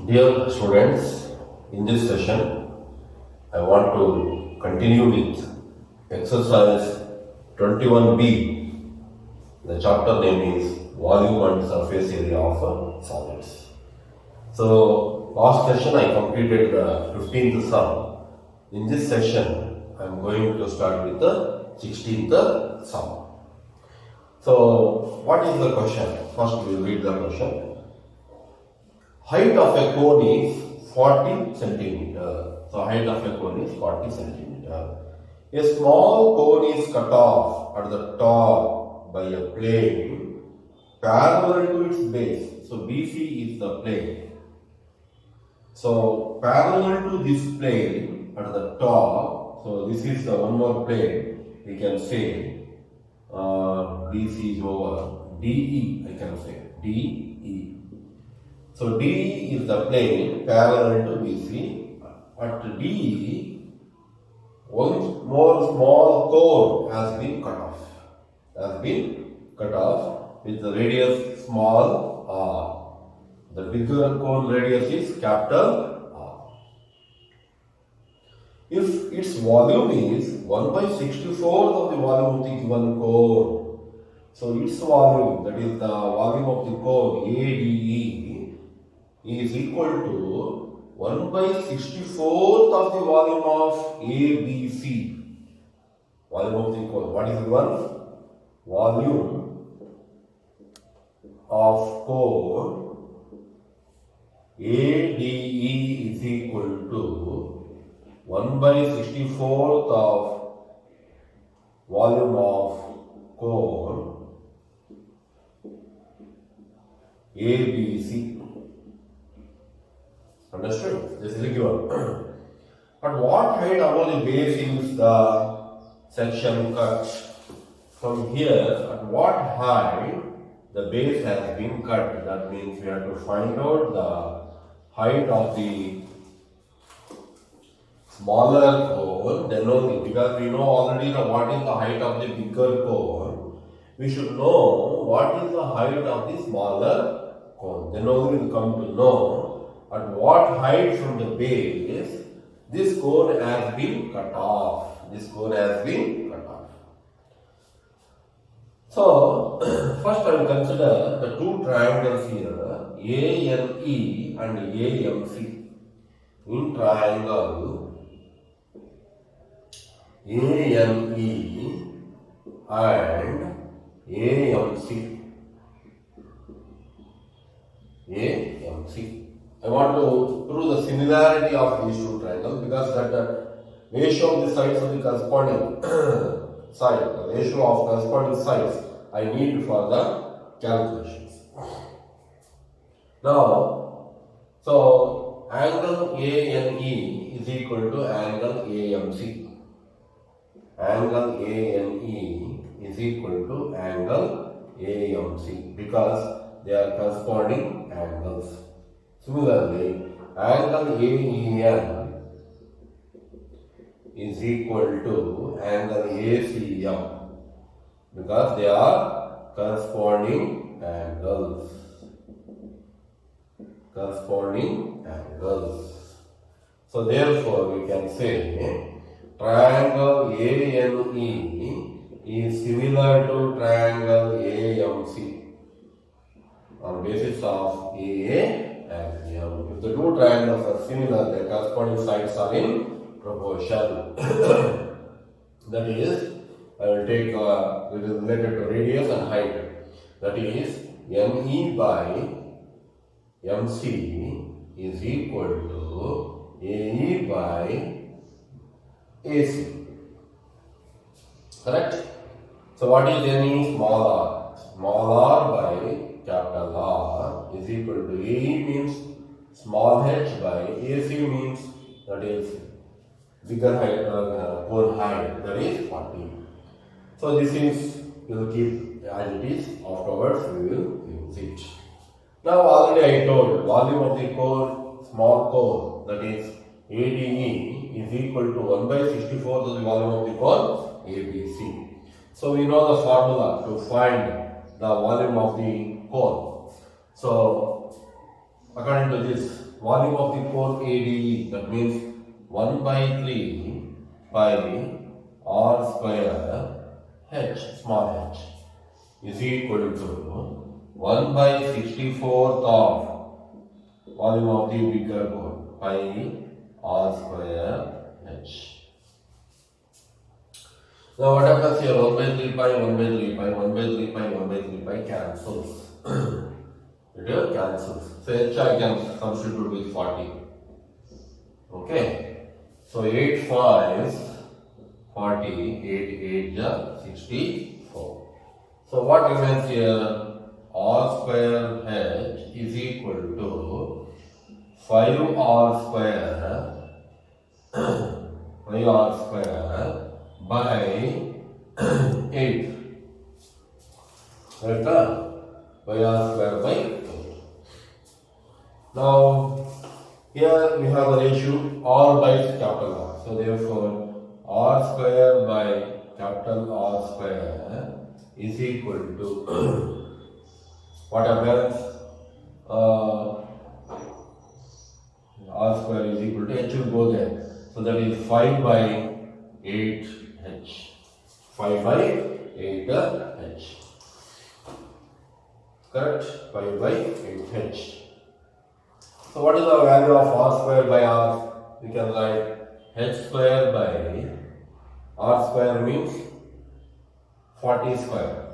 Dear students, in this session, I want to continue with exercise 21B. The chapter name is Volume and Surface Area of Solids. So, last session I completed the 15th sum. In this session, I am going to start with the 16th sum. So, what is the question? First we will read the question. Height of a cone is 40 centimeter. So, height of a cone is 40 centimeter. A small cone is cut off at the top by a plane parallel to its base. So, BC is the plane. So, parallel to this plane at the top, so this is the one more plane, we can say BC is over DE, I can say DE. So, DE is the plane parallel to BC. At DE, one more small cone has been cut off with the radius small r. The bigger cone radius is capital R. If its volume is 1 by 64th of the volume of the given cone, so its volume, that is the volume of the cone ADE, is equal to 1 by 64th of the volume of ABC. Volume of the cone. What is the one? Volume of cone ADE is equal to 1 by 64th of volume of cone ABC. Understood? This is a given. At what height above the base is the section cut? From here, at what height the base has been cut? That means we have to find out the height of the smaller cone, then only, because we know already what is the height of the bigger cone, we should know what is the height of the smaller cone. Then only we will come to know at what height from the base this cone has been cut off. This cone has been cut off. So, first I will consider the two triangles here, ANE and AMC. In triangle ANE and AMC. I want to prove the similarity of these two triangles because that ratio of the sides of the corresponding side, the ratio of corresponding sides I need for the calculations. Now, so angle ANE is equal to angle AMC. Angle ANE is equal to angle AMC because they are corresponding angles. Similarly, angle AEN is equal to angle ACM because they are corresponding angles. So therefore, we can say triangle ANE is similar to triangle AMC on basis of AA and M. If the two triangles are similar, their corresponding sides are in proportion. That is, I will take it is related to radius and height. That is, ME by MC is equal to AE by AC. Correct? So, what is ME? Small r. Small r by capital R is equal to AE means small h by AC means that is bigger height, cone height, that is 40. So this is, we will keep as it is, afterwards we will use it. Now already I told volume of the cone, small cone, that is ADE is equal to 1 by 64th of the volume of the cone ABC. So we know the formula to find the volume of the cone. So According to this, volume of the core ADE, that means 1 by 3 by R square H, small h, is equal to 1 by 64th of volume of the bigger core by R square H. Now what happens here? 1 by 3 pi, 1 by 3 pi, 1 by 3 pi, 1 by 3 pi cancels. It cancels. So H I can substitute with 40. Okay. So 8 5s 40, 8 8 64. So what remains here? R square H is equal to 5R square 5R square by 8. Right? By R square by 8. Now, here we have the ratio R by capital R. So, therefore, R square by capital R square is equal to what happens? R square is equal to H will go there. So, that is 5 by 8H. 5 by 8H. Correct? 5 by 8H. So what is the value of R square by R? We can write H square by R square means 40 square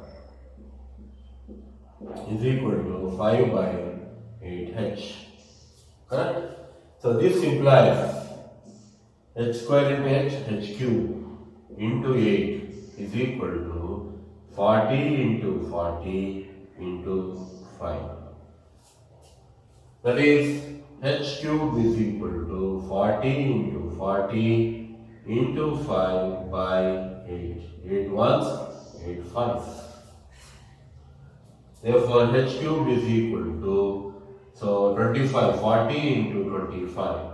is equal to 5 by 8H. Correct? So this implies H square into H, H cube into 8 is equal to 40 into 40 into 5. That is, H cube is equal to 40 into 40 into 5 by 8. 8 ones, 8 fives. Therefore, H cube is equal to, so 25, 40 into 25.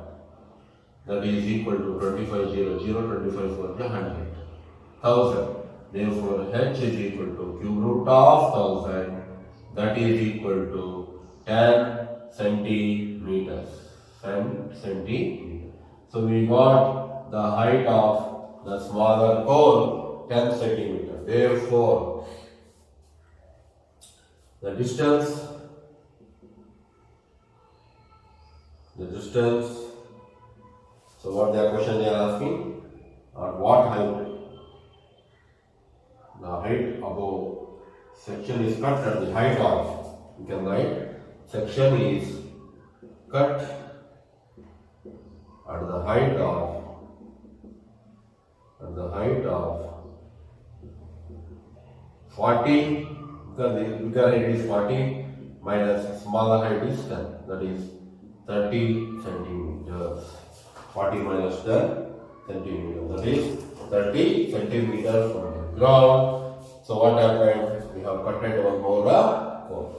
That is equal to 25, 0, 0, 25 for the 100. 1000. Therefore, H is equal to cube root of 1000. That is equal to 10 centimeters. 10 centimeters. So we got the height of the smaller cone 10 centimeters. Therefore, the distance, so what the question they are asking, at what height? The height above section is cut at the height of, you can write, section is cut at the height of 40, because it is 40 minus smaller height is 10, that is 30 centimeters. 40 minus 10 centimeters, that is 30 centimeters from the ground. So what happened? We have cutted one more cone.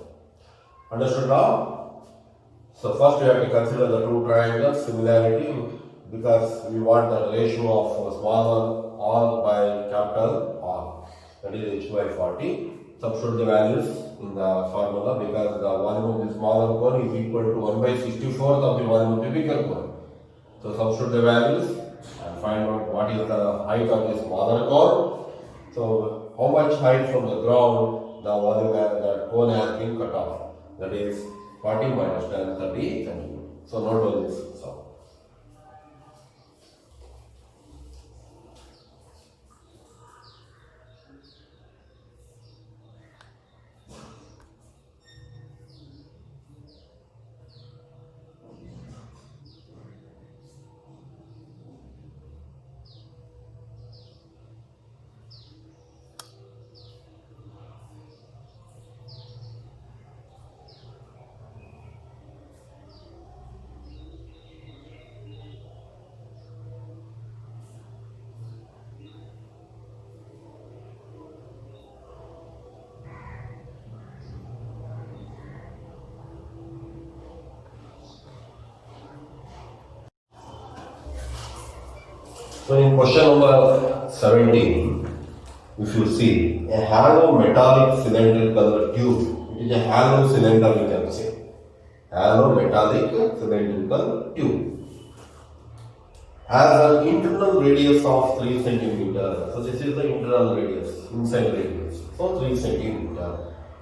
Understood now? So first we have to consider the two triangles similarity, because we want the ratio of smaller R by capital R, that is H by 40. Substitute the values in the formula, because the volume of the smaller cone is equal to 1 by 64th of the volume of the bigger cone. So substitute the values and find out what is the height of the smaller cone. So how much height from the ground the volume the cone has been cut off. That is 40 minus 10, 30 centimeters. So note all this. So in question number 17, if you see a hollow metallic cylindrical tube, it is a hollow cylinder, we can say. hollow metallic cylindrical tube. Has an internal radius of 3 centimeter. So this is the internal radius, inside radius. So 3 centimeter.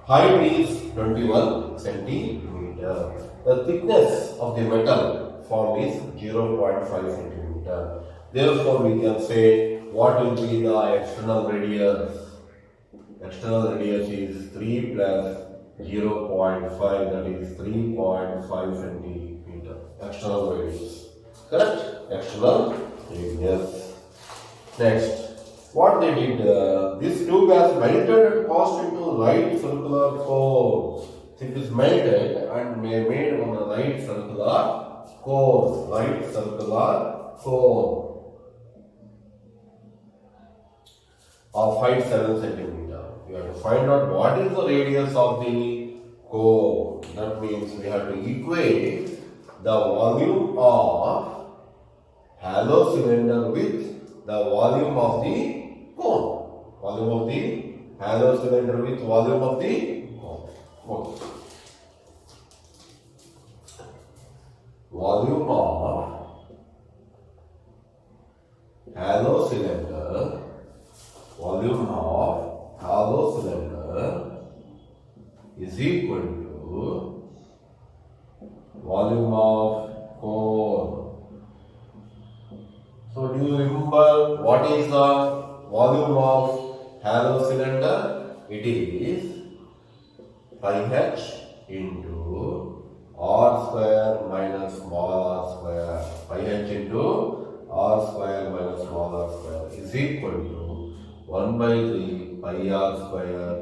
Height is 21 centimeter. The thickness of the metal formed is 0.5 centimeter. Therefore, we can say what will be the external radius. External radius is 3 plus 0.5, that is 3.5 centimeter. External radius. Correct? External radius. Next, what they did, this tube has melted and passed into right circular core. It is melted and made on the right circular core. Right circular core of height 7 centimeter. We have to find out what is the radius of the core. That means we have to equate the volume of hollow cylinder with the volume of the cone. Volume of the hollow cylinder with volume of the cone. Volume of hollow cylinder. Volume of hollow cylinder is equal to volume of cone. So do you remember what is the volume of hollow cylinder? It is pi h into r square minus small r square. Pi h into r square minus small r square is equal to 1 by 3 pi r square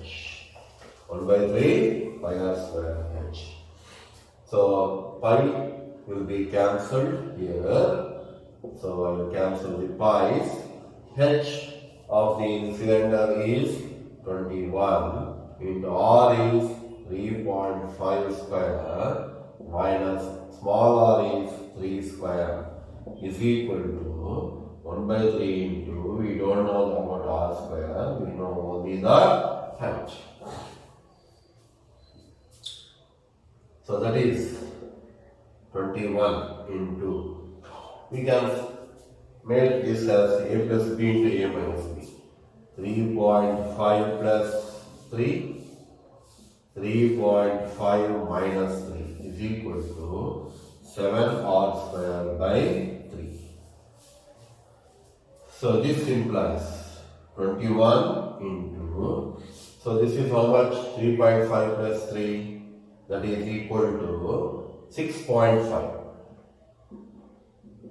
h. 1 by 3 pi r square h. So pi will be cancelled here. So I will cancel the pi's. H of the cylinder is 21 into r is 3.5 square minus small r is 3 square is equal to 1 by 3 into, we don't know about r square, we know only the h. So that is 21 into, we can make this as a plus b into a minus b. 3.5 plus 3, 3.5 minus 3 is equal to 7r square by 3. So this implies 21 into, so this is how much? 3.5 plus 3, that is equal to 6.5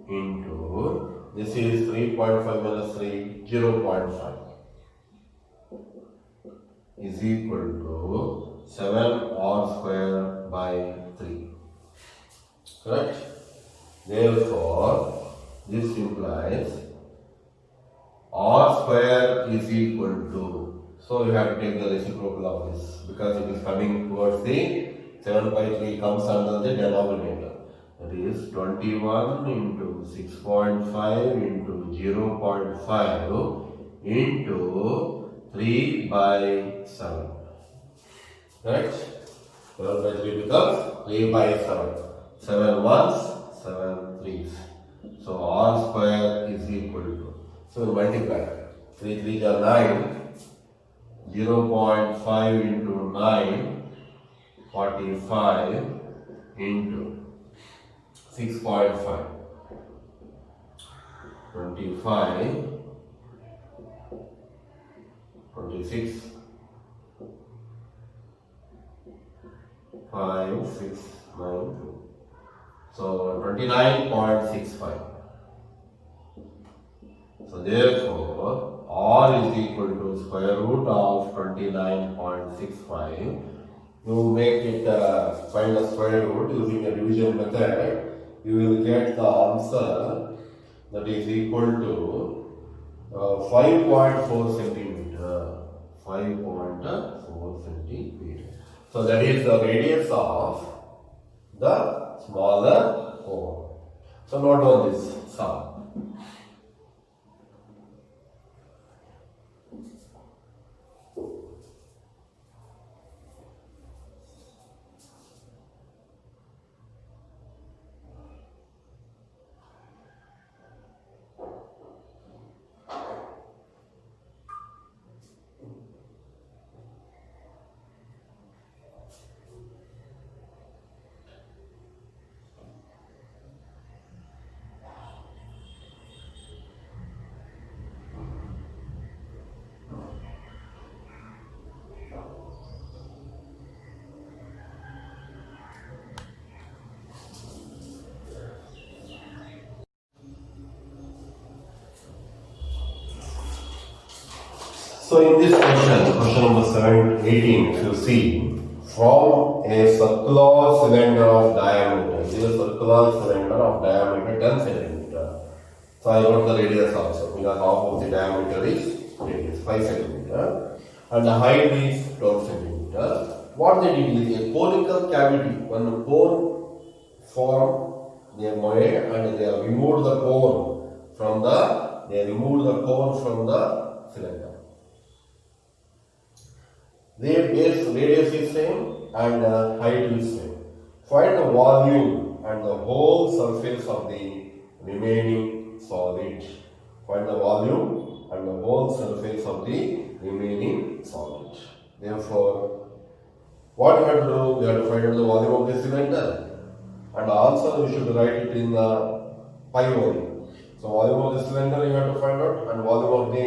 into, this is 3.5 minus 3, 0.5 is equal to 7r square by 3. Correct? Therefore, this implies r square is equal to, so you have to take the reciprocal of this because it is coming towards the 7 by 3 comes under the denominator. That is 21 into 6.5 into 0.5 into 3 by 7. Right? 12 by 3 becomes 3 by 7. 7 ones, 7 threes. So r square is equal to, so we multiply. 3 3s are 9. 0.5 into 9, 45 into 6.5, 25, 26, 5, 6, 9, 2. So 29.65. So therefore, r is equal to square root of 29.65. You make it find the square root using a division method. You will get the answer that is equal to 5.4 centimeter. 5.4 centimeter. So that is the radius of the smaller cone. So note on this sum. So in this question number 18, if you see, from a circular cylinder of diameter, this is a circular cylinder of diameter 10 centimeter. So I got the radius also, because half of the diameter is radius 5 centimeter and the height is 12 centimeter. What they did is a conical cavity, when the cone formed, they made and they have removed the cone from the cylinder. Their base radius is same and height is same. Find the volume and the whole surface of the remaining solid. Find the volume and the whole surface of the remaining solid. Therefore, what we have to do? We have to find out the volume of the cylinder, and also we should write it in the pi volume. So volume of the cylinder you have to find out, and volume of the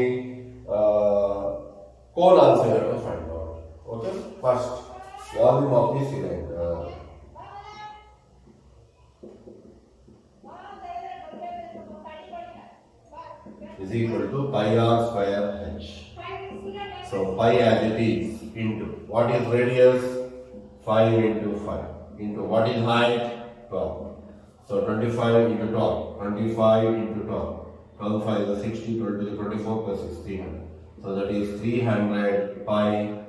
cone also you have to find out. Okay, first volume of the cylinder is equal to pi r square h. So pi as it is into what is radius? 5 into 5 into what is height? 12. So 25 into 12, 25 into 12, 12 5 is 60, 20 24 plus 16. So that is 300 pi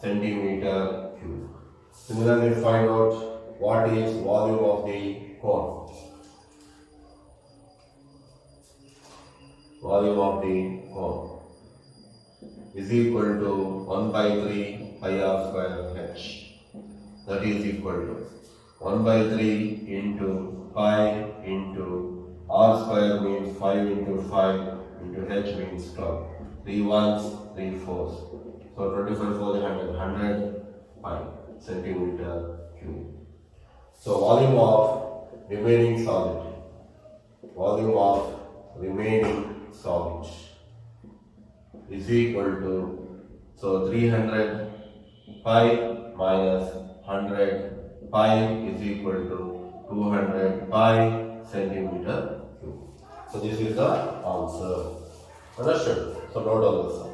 centimeter cube. Similarly, find out what is volume of the cone. Volume of the cone is equal to 1 by 3 pi r square h. That is equal to 1 by 3 into pi into r square means 5 into 5 into h means 12. 3 ones, 3 fours. So 25 4 100 pi centimeter cube. So volume of remaining solid. Volume of remaining solid is equal to, so 300 pi minus 100 pi is equal to 200 pi centimeter cube. So this is the answer. Understood? So note down this.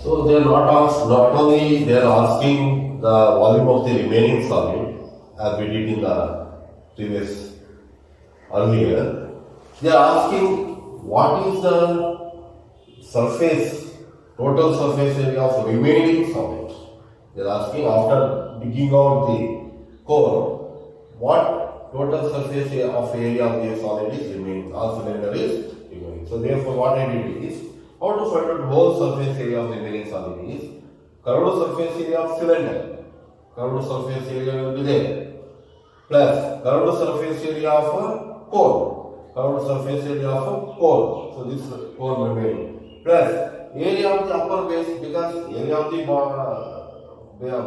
So they are not only they are asking the volume of the remaining solid as we did in the previous earlier. They are asking what is the surface, total surface area of remaining solid. They are asking after digging out the core, what total surface area of the solid is remaining, or cylinder is remaining. So therefore what I did is, how to find out whole surface area of remaining solid is curved surface area of cylinder. Curved surface area will be there. Plus curved surface area of core. Curved surface area of core. So this core remaining. Plus area of the upper base, because area of the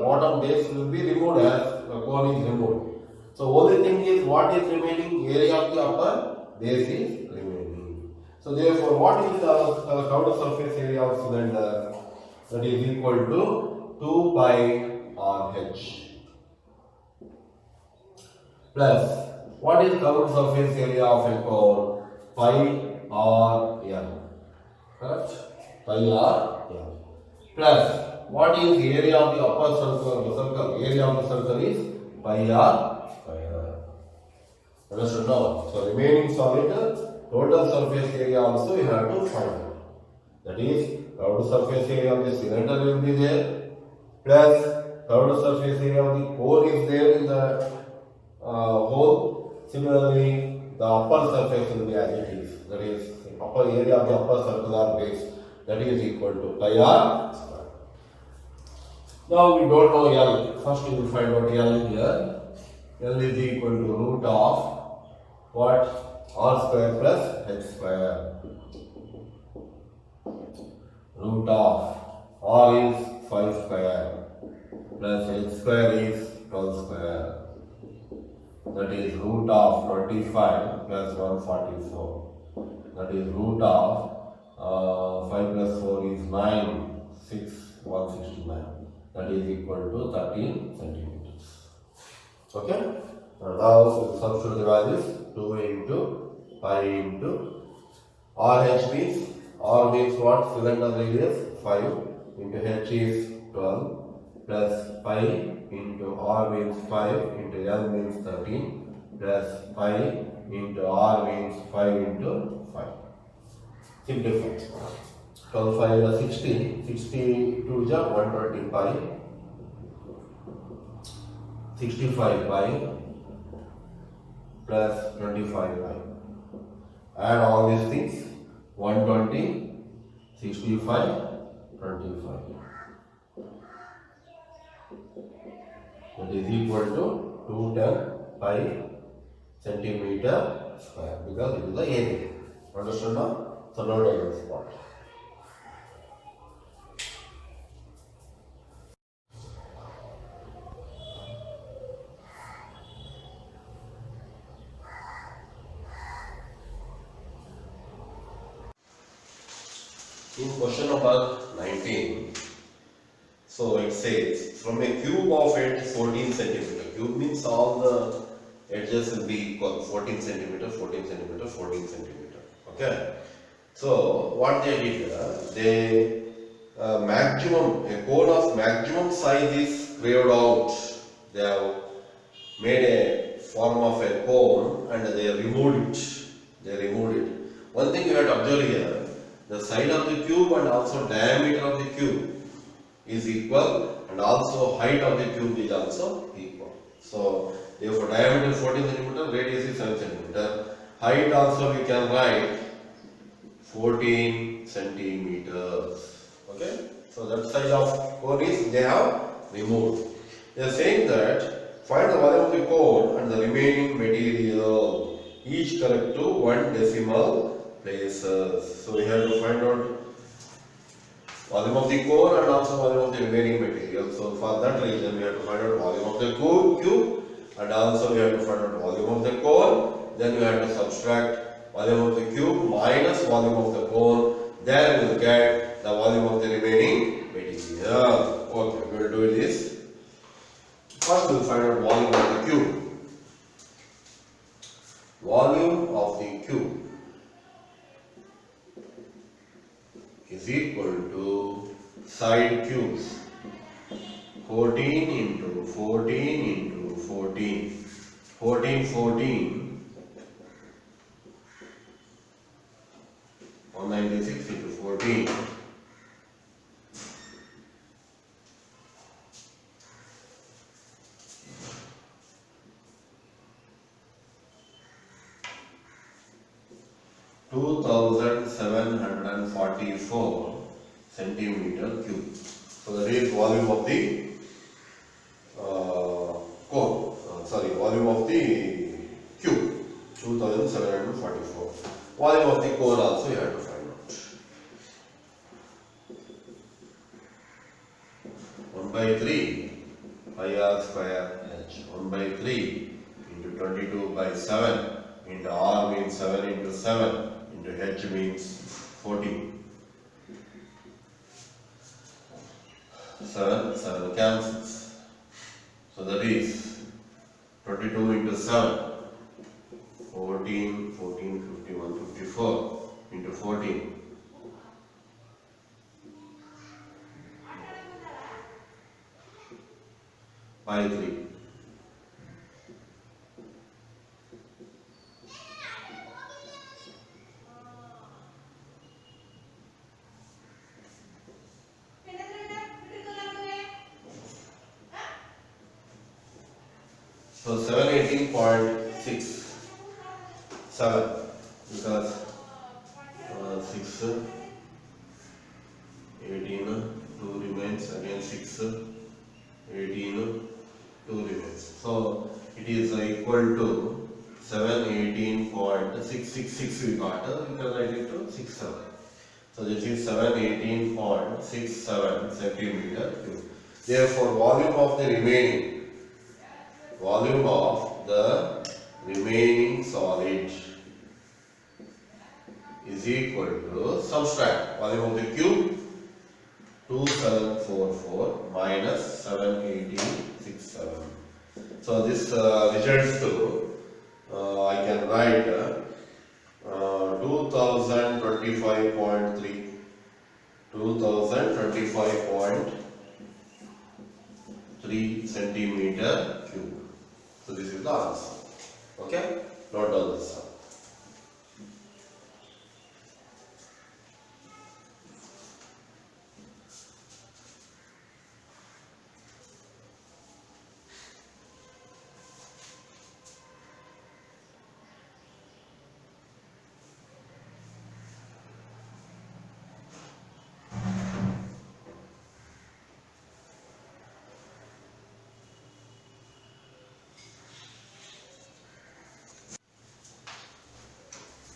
bottom base will be removed as the core is removed. So only thing is what is remaining? Area of the upper base is remaining. So therefore, what is the curved surface area of cylinder? That is equal to 2 pi RH. Plus, what is curved surface area of a core? Pi RL. Correct? Pi RL. Plus, what is the area of the upper circle? Area of the circle is pi R square. Understood now? So remaining solid. Total surface area also you have to find out. That is, curved surface area of the cylinder will be there, plus curved surface area of the core is there in the hole. Similarly, the upper surface will be as it is. That is, upper area of the upper circular base. That is equal to pi r square. Now we don't know L. First we will find out L here. L is equal to root of what? R square plus H square. Root of R is 5 square plus H square is 12 square. That is root of 25 plus 144. That is root of 5 plus 4 is 9, 6, 169. That is equal to 13 centimeters. Okay? Now substitute the values 2 into 5 into RH means what? Cylinder radius 5 into H is 12 plus 5 into R means 5 into L means 13 plus 5 into R means 5 into 5. Simplify. 12 5 is 60. 62 is 120 pi. 65 pi plus 25 pi. Add all these things. 120, 65, 25. That is equal to 210 pi centimeter square because it is the area. Understand now? So now diagram part. In question number 19, so it says from a cube of edge 14 centimeter. Cube means all the edges will be equal 14 centimeter, 14 centimeter, 14 centimeter. Okay. So what they did, they a cone of maximum size is carved out. They have made a form of a cone and they removed it. One thing you have to observe here. The side of the cube and also diameter of the cube is equal and also height of the cube is also equal. So therefore diameter is 14 centimeter, radius is 7 centimeter. Height also we can write 14 centimeters. Okay. So that side of cone is they have removed. They are saying that find the volume of the cone and the remaining material. Each correct to 1 decimal places. So we have to find out volume of the core and also volume of the remaining material. So for that reason we have to find out volume of the cube and also we have to find out volume of the core. Then we have to subtract volume of the cube minus volume of the core. Then we will get the volume of the remaining material. Okay, we will do this. First we will find out volume of the cube. Volume of the cube is equal to side cubes 14 into 14 into 14 196 into 14 2,744 centimeter cube. So that is volume of the volume of the cube 2,744. Volume of the core also you have to find out. 1 by 3 pi r square h. 1 by 3 into 22 by 7 into r means 7 into 7 into h means 14. 7 cancels. So that is 22 into 7, 14, 51, 54 into 14. By 3. So 718.6 7 because 6 18 2 remains again 6 18 2 remains. So it is equal to 718.666 we got. You can write it to 67. So this is 718.67 centimeter cube. Therefore, volume of the remaining solid is equal to, subtract volume of the cube, 2744 minus 718.67. So this results to, I can write 2025.3 centimeter cube. So this is the answer. Okay, note down this sum.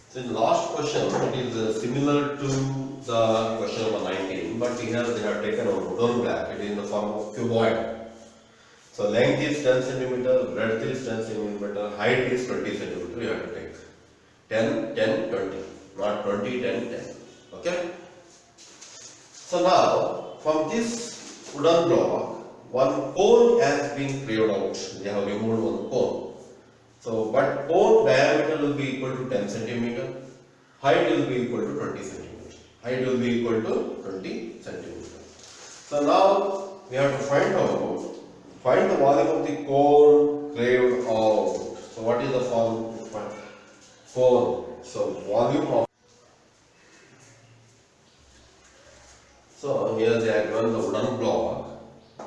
So in the last question, it is similar to the question number 19, but here they have taken a wooden block. It is in the form of cuboid. So length is 10 centimeter, breadth is 10 centimeter, height is 20 centimeter. You have to take 10, 10, 20, not 20, 10, 10. Okay. So now from this wooden block, one cone has been cleared out. They have removed one cone. So, but cone diameter will be equal to 10 centimeter, height will be equal to 20 centimeter. Height will be equal to 20 centimeter. So now we have to find the volume of the cone cleared out. So what is the volume of cone? So volume of. So here they have given the wooden block,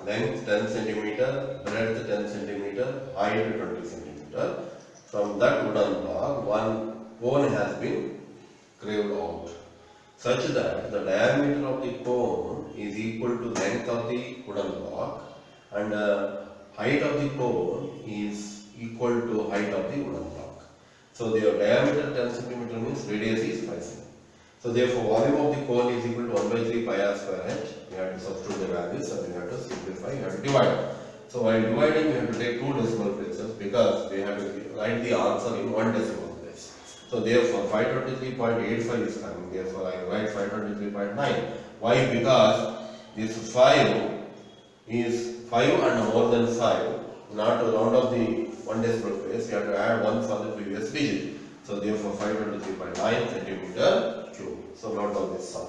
length 10 centimeter, breadth 10 centimeter, height 20 centimeter. From that wooden block, one cone has been carved out, such that the diameter of the cone is equal to length of the wooden block, and height of the cone is equal to height of the wooden block. So their diameter 10 centimeter means radius is 5 centimeter. So therefore, volume of the cone is equal to 1 by 3 pi r square h. We have to substitute the values and we have to simplify, you have to divide. So while dividing, we have to take 2 decimal places because we have to write the answer in 1 decimal place. So therefore, 523.85 is coming. Therefore, I write 523.9. Why? Because this 5 is 5 and more than 5. Not to round off the 1 decimal place, you have to add 1 for the previous digit. So therefore, 523.9 centimeter cube. So note down this sum.